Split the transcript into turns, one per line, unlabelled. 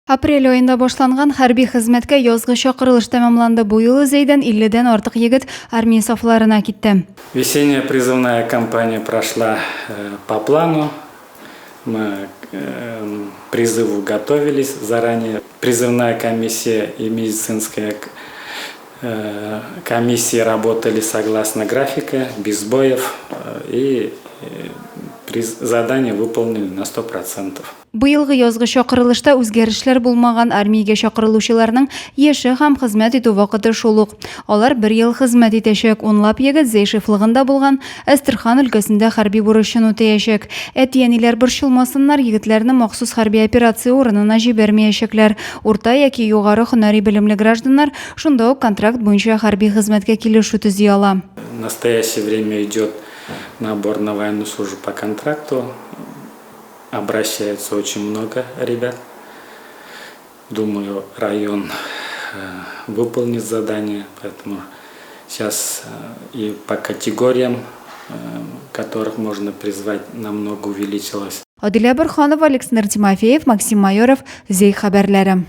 Апрель айында башланган хәрби хезмәткә язгы чакырылыш тәмамланды. Бу юлы Зәйдән 50-дән артык егет армия сафларына китте.
Весенняя призывная кампания прошла по плану. Мы к призыву готовились заранее. Призывная комиссия и медицинская комиссия работали согласно графика, без сбоев, и задание выполнили на 100%.
Быелгы язгы чакырылышта үзгәрешләр булмаган, армиягә чакырылучыларның яше һәм хезмәт итү вакыты шул ук. Алар 1 ел хезмәт итәчәк. Унлап егет Зәй шефлыгында булган Әстерхан өлкәсендә хәрби бурычын үтәячәк. Әтияниләр борчылмасыннар, егетләрне махсус хәрби операция урынына җибәрмәячәкләр. Урта яки югары һөнәри белемле гражданнар шунда ук контракт буенча хәрби хезмәткә килешү төзи ала.
В настоящее время идет набор на военную службу по контракту. Обращается очень много ребят. Думаю, район выполнит задание, поэтому сейчас и по категориям, которых можно призвать, намного увеличилось.
Адилә Борханова, Александр Тимофеев, Максим Майоров, Зәй хәбәрләре.